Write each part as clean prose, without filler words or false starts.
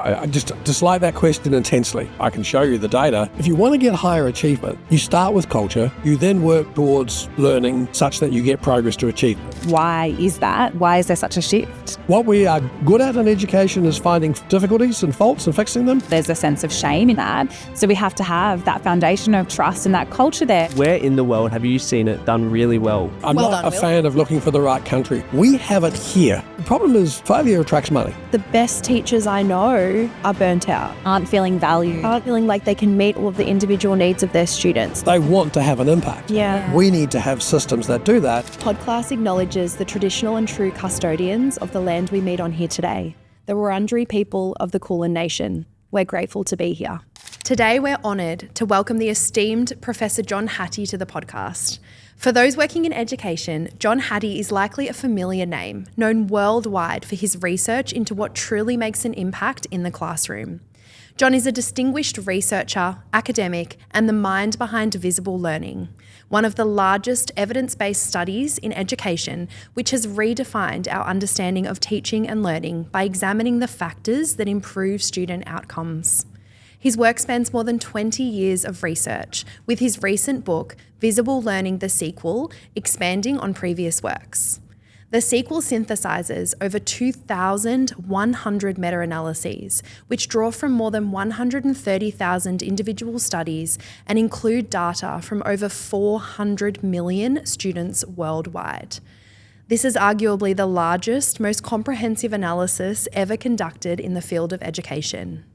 I just dislike that question intensely. I can show you the data. If you want to get higher achievement, you start with culture, you then work towards learning such that you get progress to achievement. Why is that? Why is there such a shift? What we are good at in education is finding difficulties and faults and fixing them. There's a sense of shame in that. So we have to have that foundation of trust and that culture there. Where in the world have you seen it done really well? I'm not a fan of looking for the right country. We have it here. The problem is failure attracts money. The best teachers I know are burnt out. Aren't feeling valued. Aren't feeling like they can meet all of the individual needs of their students. They want to have an impact. Yeah. We need to have systems that do that. Podclass acknowledges the traditional and true custodians of the land we meet on here today, the Wurundjeri people of the Kulin Nation. We're grateful to be here. Today, we're honoured to welcome the esteemed Professor John Hattie to the podcast. For those working in education, John Hattie is likely a familiar name, known worldwide for his research into what truly makes an impact in the classroom. John is a distinguished researcher, academic, and the mind behind visible learning, one of the largest evidence-based studies in education, which has redefined our understanding of teaching and learning by examining the factors that improve student outcomes. His work spans more than 20 years of research, with his recent book, Visible Learning: The Sequel, expanding on previous works. The sequel synthesises over 2,100 meta-analyses, which draw from more than 130,000 individual studies and include data from over 400 million students worldwide. This is arguably the largest, most comprehensive analysis ever conducted in the field of education.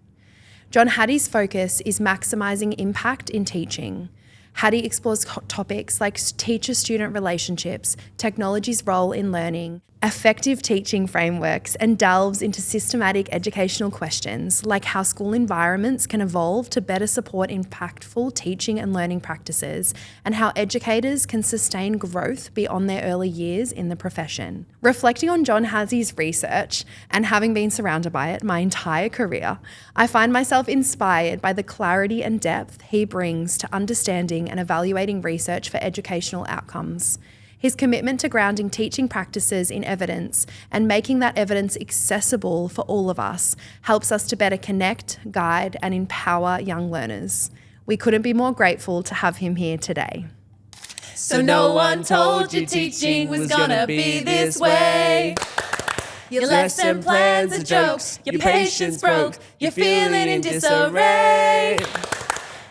John Hattie's focus is maximising impact in teaching. Hattie explores topics like teacher-student relationships, technology's role in learning, effective teaching frameworks, and delves into systematic educational questions like how school environments can evolve to better support impactful teaching and learning practices, and how educators can sustain growth beyond their early years in the profession. Reflecting on John Hattie's research, and having been surrounded by it my entire career, I find myself inspired by the clarity and depth he brings to understanding and evaluating research for educational outcomes. His commitment to grounding teaching practices in evidence and making that evidence accessible for all of us helps us to better connect, guide, and empower young learners. We couldn't be more grateful to have him here today. So no one told you teaching was gonna be this way. Your lesson plans are jokes, your patience broke, you're feeling in disarray.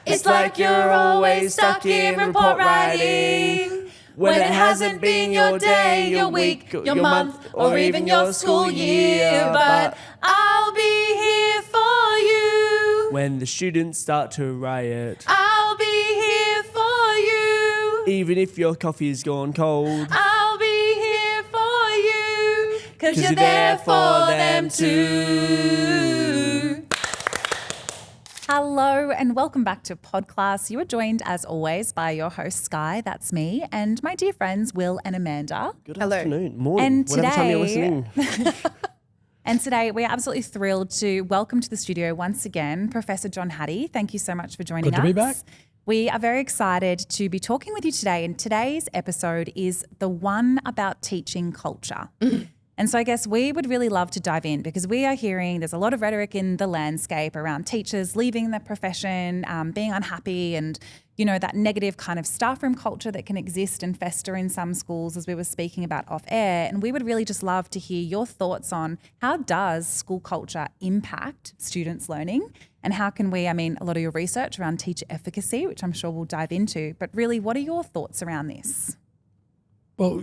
It's like you're always stuck in report writing, when it hasn't been your day, your week, your month, or even your school year. But I'll be here for you. When the students start to riot, I'll be here for you. even if your coffee's gone cold, I'll be here for you, 'cause you're there for them too. Hello and welcome back to Podclass. You are joined as always by your host Sky, that's me, and my dear friends Will and Amanda. good Hello. afternoon, morning, And whatever time you're today- listening. And today we are absolutely thrilled to welcome to the studio once again Professor John Hattie. Thank you so much for joining us. Good to be back. We are very excited to be talking with you today, and today's episode is the one about teaching culture. And so I guess we would really love to dive in because we are hearing there's a lot of rhetoric in the landscape around teachers leaving the profession, being unhappy, and that negative kind of staff room culture that can exist and fester in some schools, as we were speaking about off air. And we would really just love to hear your thoughts on how does school culture impact students' learning, and how can we, a lot of your research around teacher efficacy, which I'm sure we'll dive into, but really what are your thoughts around this? Well,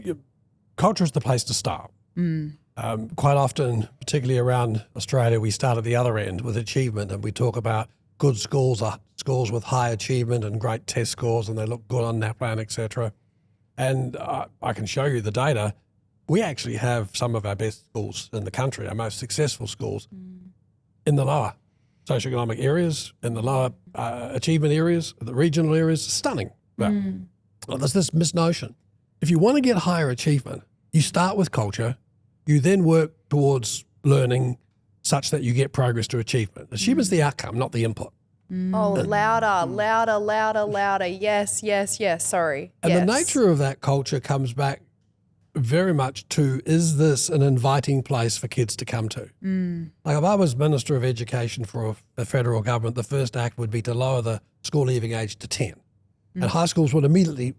culture is the place to start. Quite often, particularly around Australia, we start at the other end with achievement, and we talk about good schools are schools with high achievement and great test scores, and they look good on NAPLAN, etc. And I can show you the data. We actually have some of our best schools in the country, our most successful schools, in the lower socioeconomic areas, in the lower achievement areas, the regional areas. Stunning. But there's this misnotion. If you want to get higher achievement, you start with culture, you then work towards learning such that you get progress to achievement. Achievement's the outcome, not the input. Oh, louder. Yes. Sorry. And yes. the nature of that culture comes back very much to, is this an inviting place for kids to come to? Like if I was Minister of Education for the federal government, the first act would be to lower the school leaving age to 10. And high schools would immediately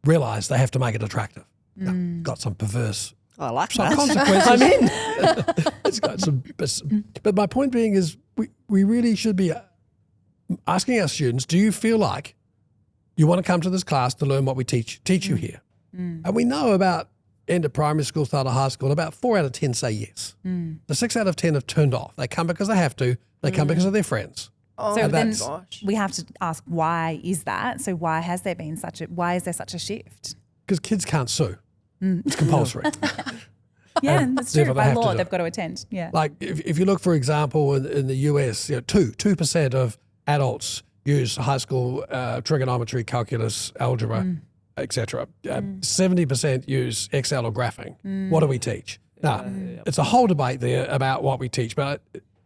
realise they have to make it attractive. Now, got some perverse I like that. consequences. I'm in. It's got some, but my point being is we really should be asking our students, do you feel like you want to come to this class to learn what we teach you here? And we know about end of primary school, start of high school, about 4 out of 10 say yes. The 6 out of 10 have turned off. They come because they have to. They come because of their friends. Oh, So then gosh. we have to ask, why is that? So why is there such a shift? Because kids can't sue. It's compulsory. Yeah, that's therefore true. they By have to law, do they've it. got to attend. Yeah. Like if you look, for example, in the US, 2% of adults use high school trigonometry, calculus, algebra, etc. 70% use Excel or graphing. What do we teach? Now, it's a whole debate there about what we teach, but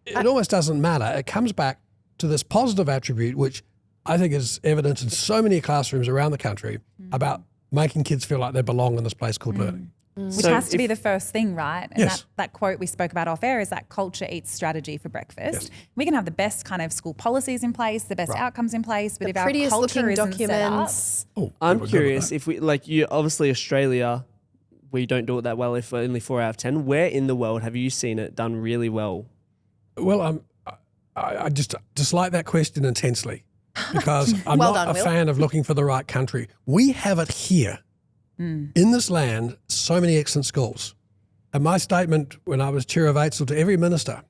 it almost doesn't matter. It comes back to this positive attribute, which I think is evident in so many classrooms around the country about making kids feel like they belong in this place called learning. Which has to be the first thing, right? And Yes. that quote we spoke about off air is that culture eats strategy for breakfast. We can have the best kind of school policies in place, the best outcomes in place, but if our Prettiest culture looking isn't documents. Oh, I'm we're good with curious that. if we you obviously Australia, we don't do it that well. If we're only 4 out of 10, where in the world have you seen it done really well? Well, I just dislike that question intensely because I'm Well not done, a Will. fan of looking for the right country. We have it here in this land, so many excellent schools. And my statement when I was chair of AITSL to every minister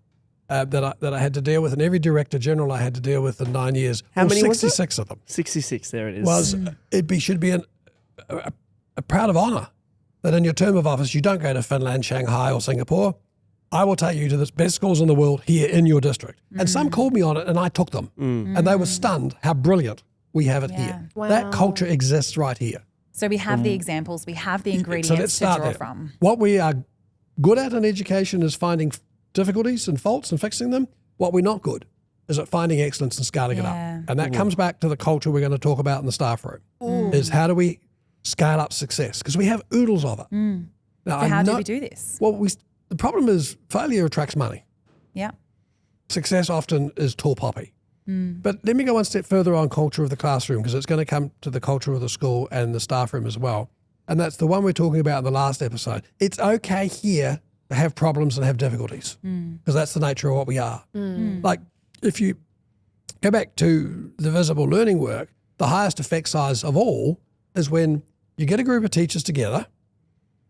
that I had to deal with and every director general I had to deal with in 9 years, How many was it? 66 of them, 66, there it is. was should be a proud of honour that in your term of office you don't go to Finland, Shanghai or Singapore. I will take you to the best schools in the world here in your district. And some called me on it and I took them. And they were stunned how brilliant we have it here. Wow. That culture exists right here. So we have the examples, we have the So let's ingredients to start draw there. from. What we are good at in education is finding difficulties and faults and fixing them. What we're not good is at finding excellence and scaling it up. Yeah. And that comes back to the culture we're going to talk about in the staff room, is how do we scale up success? Because we have oodles of it. Now, So I how do know- we do this? Well, the problem is failure attracts money. Yeah. Success often is tall poppy. But let me go one step further on culture of the classroom because it's going to come to the culture of the school and the staff room as well. And that's the one we're talking about in the last episode. It's okay here to have problems and have difficulties because that's the nature of what we are. Like if you go back to the visible learning work, the highest effect size of all is when you get a group of teachers together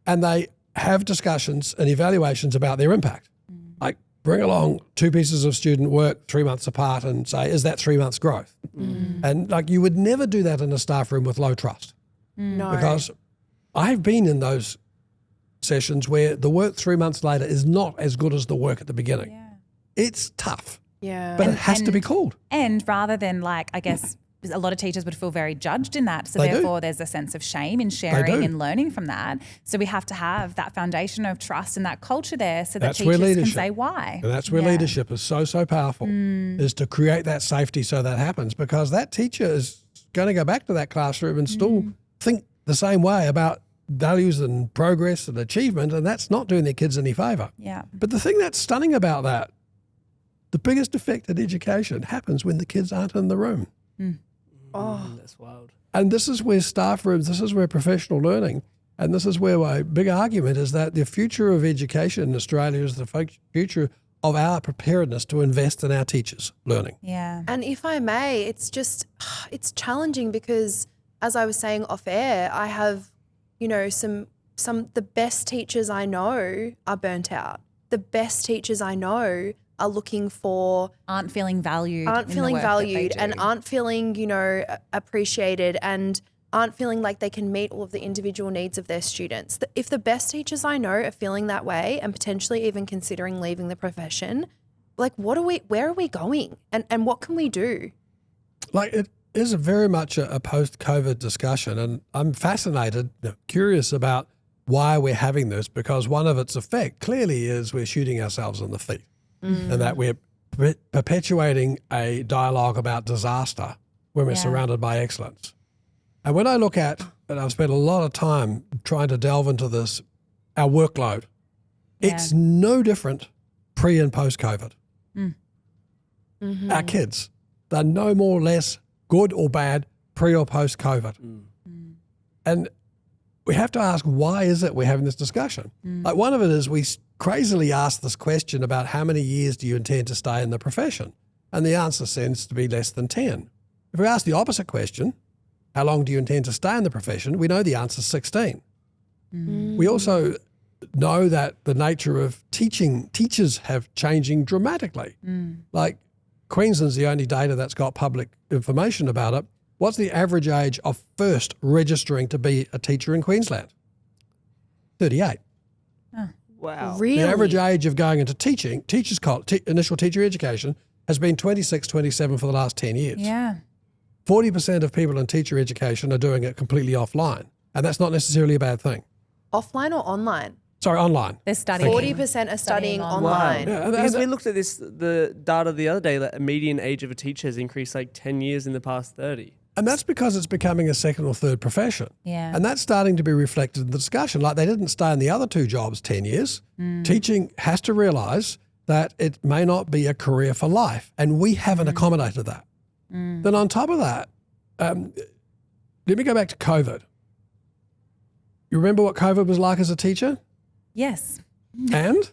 and they have discussions and evaluations about their impact. Like bring along 2 pieces of student work 3 months apart and say, is that 3 months growth? And like you would never do that in a staff room with low trust No. because I've been in those sessions where the work 3 months later is not as good as the work at the beginning. It's tough, Yeah. but it has to be called. And rather than like, I guess a lot of teachers would feel very judged in that. So They do. therefore there's a sense of shame in sharing do. and learning from that. So we have to have that foundation of trust and that culture there so that That's where teachers can leadership- say why. And that's where Yeah. leadership is so powerful, is to create that safety so that happens because that teacher is going to go back to that classroom and still think the same way about values and progress and achievement, and that's not doing their kids any favour. Yeah. But the thing that's stunning about that, the biggest effect in education happens when the kids aren't in the room. That's wild. And this is where staff rooms, this is where professional learning, and this is where my big argument is that the future of education in Australia is the future of our preparedness to invest in our teachers' learning. Yeah. And if I may, it's challenging because as I was saying off air, I have, some the best teachers I know are burnt out. The best teachers I know are looking for Aren't feeling valued. aren't in the feeling work that they valued and do. aren't feeling, appreciated and aren't feeling like they can meet all of the individual needs of their students. If the best teachers I know are feeling that way and potentially even considering leaving the profession, like where are we going? And what can we do? Like it is very much a post-COVID discussion, and I'm fascinated, curious about why we're having this because one of its effect clearly is we're shooting ourselves in the feet and that we're perpetuating a dialogue about disaster when we're Yeah. surrounded by excellence. And when I look at, and I've spent a lot of time trying to delve into this our workload. Yeah. It's no different pre and post-COVID. Our kids, they're no more or less good or bad pre or post-COVID. And we have to ask, why is it we're having this discussion? Like one of it is we crazily ask this question about how many years do you intend to stay in the profession? And the answer seems to be less than 10. If we ask the opposite question, how long do you intend to stay in the profession? We know the answer is 16. We also know that the nature of teachers have changing dramatically. Like Queensland's the only data that's got public information about it. What's the average age of first registering to be a teacher in Queensland? 38. Wow. Really? The average age of going into teaching, initial teacher education, has been 26, 27 for the last 10 years. Yeah. 40% of people in teacher education are doing it completely offline, and that's not necessarily a bad thing. Offline or online? Sorry, online. They're studying. 40% are studying online. Yeah, Because we looked at the data the other day that a median age of a teacher has increased like 10 years in the past 30. And that's because it's becoming a second or third profession. Yeah. And that's starting to be reflected in the discussion. Like they didn't stay in the other two jobs 10 years. Teaching has to realise that it may not be a career for life, and we haven't accommodated that. Then on top of that, let me go back to COVID. You remember what COVID was like as a teacher? Yes. And?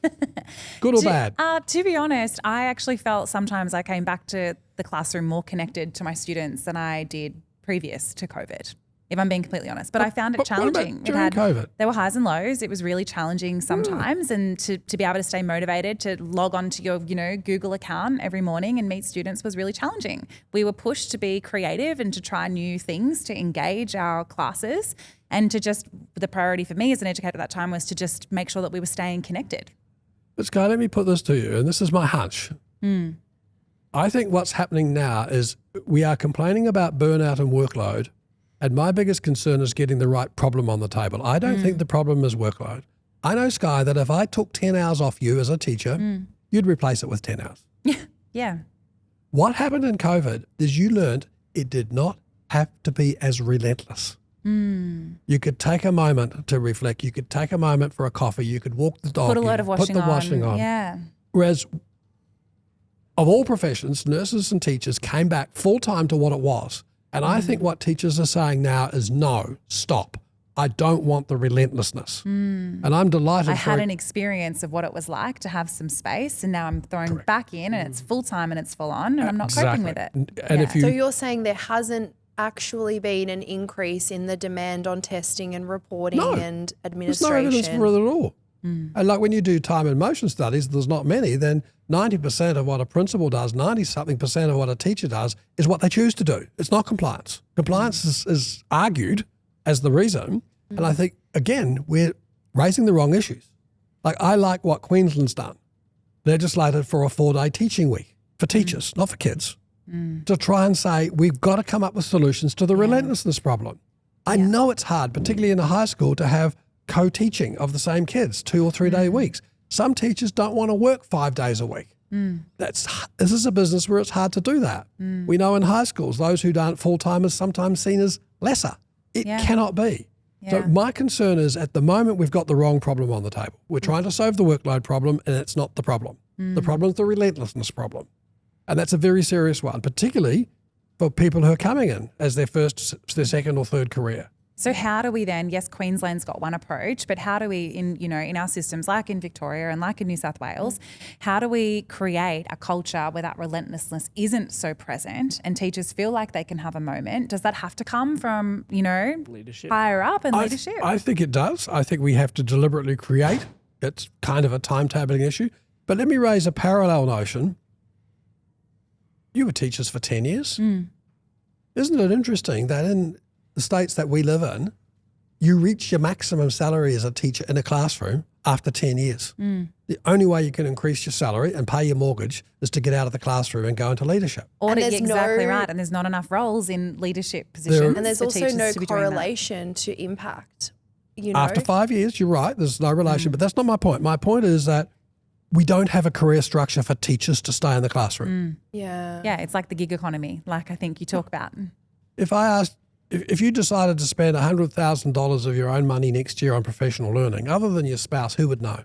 Good or bad? To be honest, I actually felt sometimes I came back to the classroom more connected to my students than I did previous to COVID, if I'm being completely honest. But I found it What about challenging. during COVID? There were highs and lows. It was really challenging sometimes, and to be able to stay motivated, to log on to your Google account every morning and meet students was really challenging. We were pushed to be creative and to try new things to engage our classes, and to just, the priority for me as an educator at that time was to just make sure that we were staying connected. But Sky, let me put this to you, and this is my hunch. I think what's happening now is we are complaining about burnout and workload, and my biggest concern is getting the right problem on the table. I don't think the problem is workload. I know, Sky, that if I took 10 hours off you as a teacher, you'd replace it with 10 hours. Yeah. What happened in COVID is you learned it did not have to be as relentless. You could take a moment to reflect. You could take a moment for a coffee. You could walk the dog. Put a load of put washing the on. washing on. Yeah. Whereas of all professions, nurses and teachers came back full-time to what it was. And I think what teachers are saying now is no, stop. I don't want the relentlessness. And I'm delighted I had an experience of what it was like to have some space, and now I'm thrown back in and it's full-time and it's full on, and I'm not coping with it. And if you So you're saying there hasn't actually been an increase in the demand on testing and reporting and there's no administration? evidence for it at all. And like when you do time and motion studies, there's not many, then 90% of what a principal does, 90-something% of what a teacher does is what they choose to do. It's not compliance. Compliance is argued as the reason. And I think, again, we're raising the wrong issues. Like I like what Queensland's done, legislated for a 4-day teaching week for teachers, not for kids, to try and say we've got to come up with solutions to the relentlessness problem. I know it's hard, particularly in a high school, to have co-teaching of the same kids, 2 or 3 day weeks. Some teachers don't want to work 5 days a week. This is a business where it's hard to do that. We know in high schools, those who aren't full-time is sometimes seen as lesser. It cannot be. So my concern is at the moment we've got the wrong problem on the table. We're trying to solve the workload problem and it's not the problem. The problem is the relentlessness problem. And that's a very serious one, particularly for people who are coming in as their first, their second or third career. So how do we then, yes, Queensland's got one approach, but how do we in our systems like in Victoria and like in New South Wales, how do we create a culture where that relentlessness isn't so present and teachers feel like they can have a moment? Does that have to come from, Leadership. higher up and leadership? I think it does. I think we have to deliberately create. It's kind of a timetabling issue. But let me raise a parallel notion. You were teachers for 10 years. Isn't it interesting that in the states that we live in, you reach your maximum salary as a teacher in a classroom after 10 years. The only way you can increase your salary and pay your mortgage is to get out of the classroom and go into leadership. Exactly right. And there's not enough roles in leadership positions. And there's for also teachers no to be doing that. correlation to impact. After 5 years, you're right, there's no relation. But that's not my point. My point is that we don't have a career structure for teachers to stay in the classroom. Yeah. Yeah, it's like the gig economy, like I think you talk about. If I asked if you decided to spend $100,000 of your own money next year on professional learning, other than your spouse, who would know?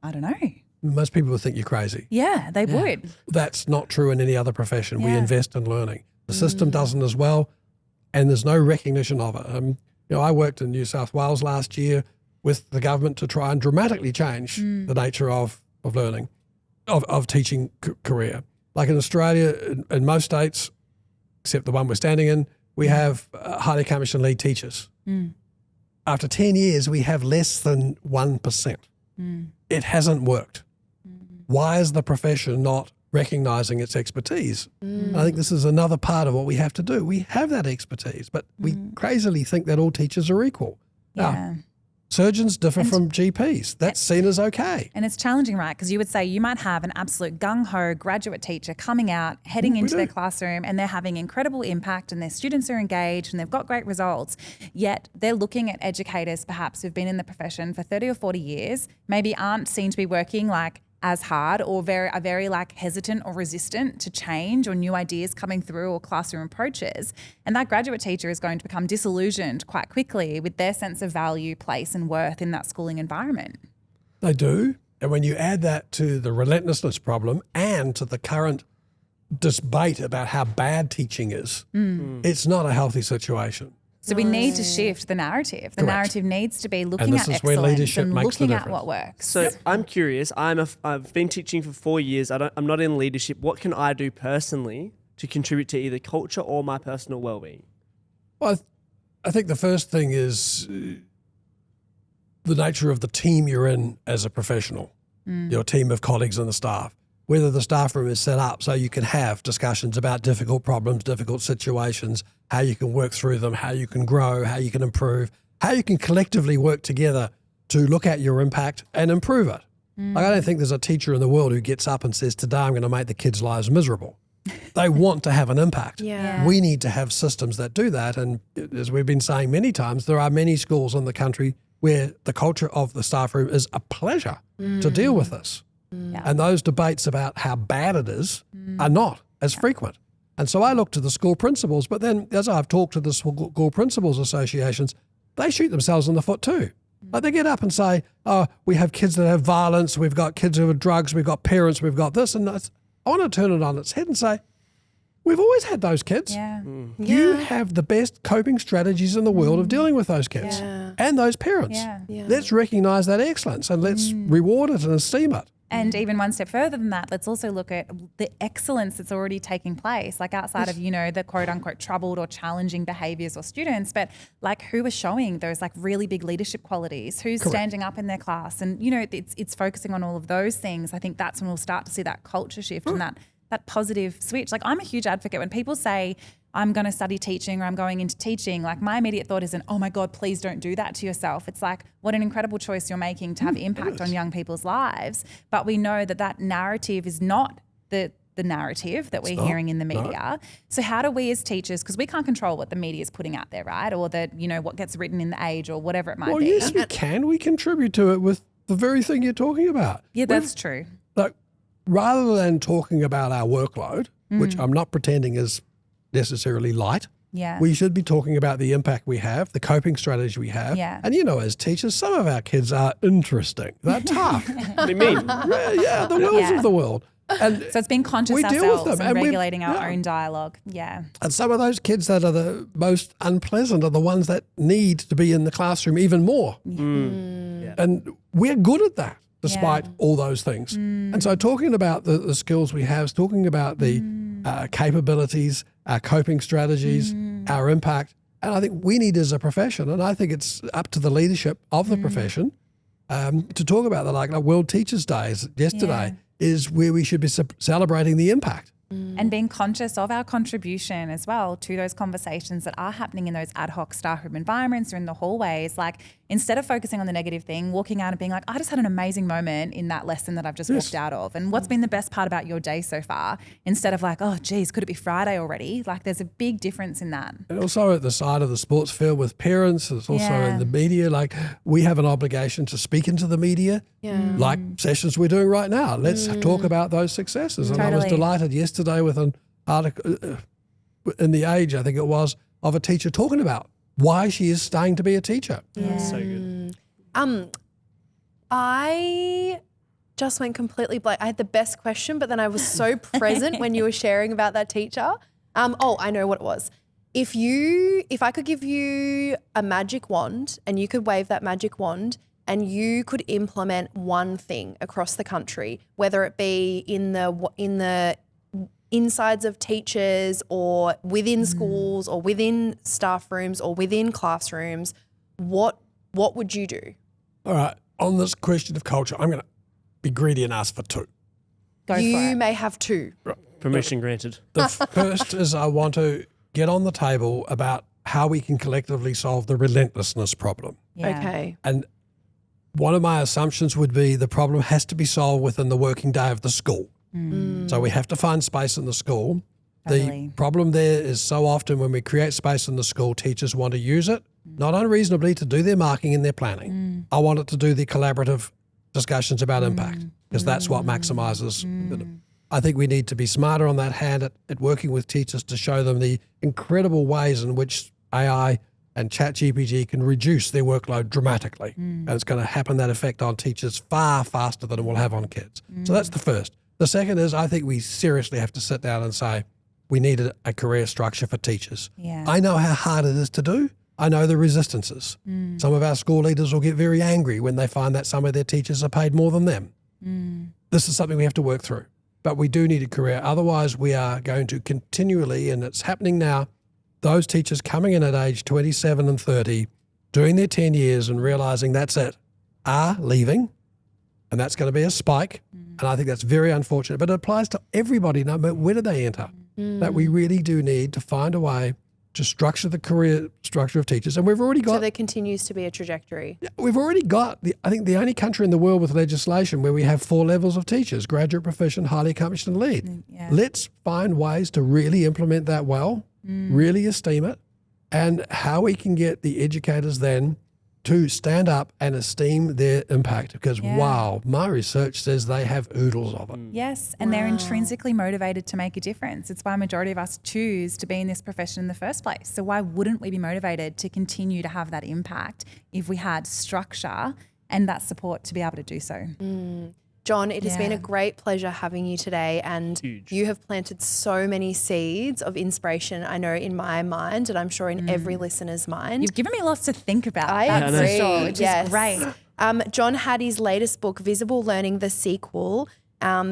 I don't know. Most people would think you're crazy. Yeah, they would. That's not true in any other profession. We Yeah. invest in learning. The system doesn't as well, and there's no recognition of it. I worked in New South Wales last year with the government to try and dramatically change the nature of learning, of teaching career. Like in Australia, in most states, except the one we're standing in, we have highly commissioned lead teachers. After 10 years, we have less than 1%. It hasn't worked. Why is the profession not recognising its expertise? I think this is another part of what we have to do. We have that expertise, but we crazily think that all teachers are equal. Yeah. Now, surgeons differ from GPs. That's seen as okay. And it's challenging, right? Because you would say you might have an absolute gung-ho graduate teacher coming out, heading into their classroom, and they're having incredible impact and their students are engaged and they've got great results. Yet they're looking at educators perhaps who've been in the profession for 30 or 40 years, maybe aren't seen to be working like as hard or are very like hesitant or resistant to change or new ideas coming through or classroom approaches. And that graduate teacher is going to become disillusioned quite quickly with their sense of value, place and worth in that schooling environment. They do. And when you add that to the relentlessness problem and to the current debate about how bad teaching is, it's not a healthy situation. So we need to shift the narrative. The narrative needs to be looking this at is where excellence leadership and makes the looking at difference. what works. So I'm curious. I've been teaching for 4 years. I'm not in leadership. What can I do personally to contribute to either culture or my personal well-being? Well, I think the first thing is the nature of the team you're in as a professional, your team of colleagues and the staff. Whether the staff room is set up so you can have discussions about difficult problems, difficult situations, how you can work through them, how you can grow, how you can improve, how you can collectively work together to look at your impact and improve it. Like, I don't think there's a teacher in the world who gets up and says, today I'm going to make the kids' lives miserable. They want to have an impact. Yeah. We need to have systems that do that. And as we've been saying many times, there are many schools in the country where the culture of the staff room is a pleasure to deal with this. And those debates about how bad it is are not as frequent. And so I look to the school principals, but then as I've talked to the school principals associations, they shoot themselves in the foot too. Like, they get up and say, oh, we have kids that have violence, we've got kids who have drugs, we've got parents, we've got this. And I want to turn it on its head and say, we've always had those kids. Yeah. You have the best coping strategies in the world of dealing with those kids and those parents. Yeah. Let's recognise that excellence and let's reward it and esteem it. And even one step further than that, let's also look at the excellence that's already taking place, like outside of, the quote unquote troubled or challenging behaviours or students, but like who are showing those like really big leadership qualities, who's standing up in their class. And, it's focusing on all of those things. I think that's when we'll start to see that culture shift and that positive switch. Like, I'm a huge advocate when people say, I'm going to study teaching or I'm going into teaching, like my immediate thought isn't, oh my God, please don't do that to yourself. It's like, what an incredible choice you're making to have impact on young people's lives. But we know that narrative is not the narrative that we're hearing in the media. So how do we as teachers, because we can't control what the media is putting out there, right? Or what gets written in the Age or whatever it might be. Well, yes, we can. We contribute to it with the very thing you're talking about. Yeah, that's true. Like, rather than talking about our workload, which I'm not pretending is necessarily light, we should be talking about the impact we have, the coping strategy we have. Yeah. And as teachers, some of our kids are interesting. They're tough. What do you mean? The wills of the world. And so it's being conscious we deal with ourselves them, and and regulating our own dialogue. Yeah. And some of those kids that are the most unpleasant are the ones that need to be in the classroom even more. And we're good at that, despite all those things. And so talking about the skills we have, talking about the capabilities, our coping strategies, our impact, and I think we need as a profession, and I think it's up to the leadership of the profession to talk about that. Like World Teachers' Day yesterday is where we should be celebrating the impact. And being conscious of our contribution as well to those conversations that are happening in those ad hoc staff room environments or in the hallways. Like, instead of focusing on the negative thing, walking out and being like, I just had an amazing moment in that lesson that I've just walked out of. And what's been the best part about your day so far? Instead of like, oh, geez, could it be Friday already? Like, there's a big difference in that. And also at the side of the sports field with parents, it's also in the media. Like, we have an obligation to speak into the media, like sessions we're doing right now. Let's talk about those successes. And I was delighted yesterday with an article, in the age, I think it was, of a teacher talking about why she is staying to be a teacher. Yeah. So good. I just went completely blank. I had the best question, but then I was so present when you were sharing about that teacher. I know what it was. If I could give you a magic wand and you could wave that magic wand and you could implement one thing across the country, whether it be in the insides of teachers or within schools or within staff rooms or within classrooms, what would you do? All right, on this question of culture, I'm going to be greedy and ask for two. Go for You it. may have two. Permission granted. The first is I want to get on the table about how we can collectively solve the relentlessness problem. Yeah. Okay. And one of my assumptions would be the problem has to be solved within the working day of the school. So we have to find space in the school. Totally. The problem there is so often when we create space in the school, teachers want to use it, not unreasonably, to do their marking and their planning. I want it to do the collaborative discussions about impact because that's what maximises. I think we need to be smarter on that hand at working with teachers to show them the incredible ways in which AI and ChatGPT can reduce their workload dramatically. And it's going to happen that effect on teachers far faster than it will have on kids. So that's the first. The second is I think we seriously have to sit down and say we need a career structure for teachers. Yeah. I know how hard it is to do. I know the resistances. Some of our school leaders will get very angry when they find that some of their teachers are paid more than them. This is something we have to work through. But we do need a career. Otherwise, we are going to continually, and it's happening now, those teachers coming in at age 27 and 30, doing their 10 years and realising that's it, are leaving, and that's going to be a spike. And I think that's very unfortunate. But it applies to everybody, no matter where do they enter, that we really do need to find a way to structure the career structure of teachers. And we've already got... So there continues to be a trajectory. We've already got, I think, the only country in the world with legislation where we have 4 levels of teachers, graduate, proficient, highly accomplished and lead. Yeah. Let's find ways to really implement that well, really esteem it, and how we can get the educators then to stand up and esteem their impact because, wow, my research says they have oodles of it. Yes, and they're intrinsically motivated to make a difference. It's why a majority of us choose to be in this profession in the first place. So why wouldn't we be motivated to continue to have that impact if we had structure and that support to be able to do so? John, it has been a great pleasure having you today, and you have planted so many seeds of inspiration, I know, in my mind, and I'm sure in every listener's mind. You've given me lots to think about. I that's agree. for sure, which is great. John Hattie's latest book, Visible Learning, the sequel,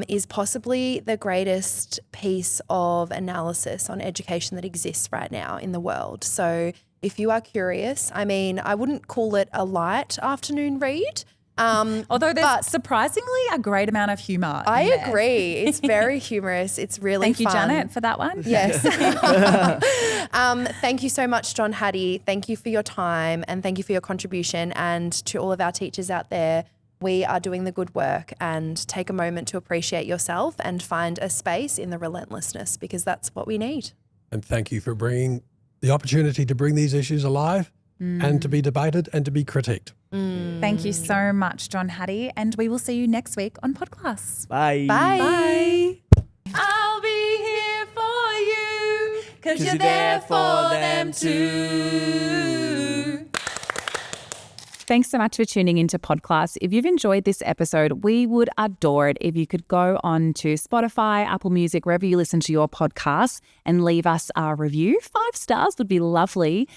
is possibly the greatest piece of analysis on education that exists right now in the world. So if you are curious, I mean, I wouldn't call it a light afternoon read. Although there's surprisingly a great amount of humour. I agree. It's very humorous. It's really Thank you, fun. Janet, for that one. Yes. Thank you so much, John Hattie. Thank you for your time and thank you for your contribution. And to all of our teachers out there, we are doing the good work, and take a moment to appreciate yourself and find a space in the relentlessness, because that's what we need. And thank you for bringing the opportunity to bring these issues alive and to be debated and to be critiqued. Thank you so much, John Hattie, and we will see you next week on Podclass. Bye. Bye. I'll be here for you, 'cause you're there for them too. Thanks so much for tuning into Podclass. If you've enjoyed this episode, we would adore it if you could go on to Spotify, Apple Music, wherever you listen to your podcasts, and leave us a review. 5 stars would be lovely.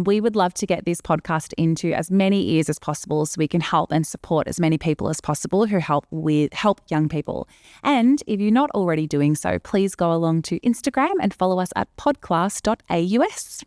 We would love to get this podcast into as many ears as possible so we can help and support as many people as possible who help young people. And if you're not already doing so, please go along to Instagram and follow us at podclass.aus.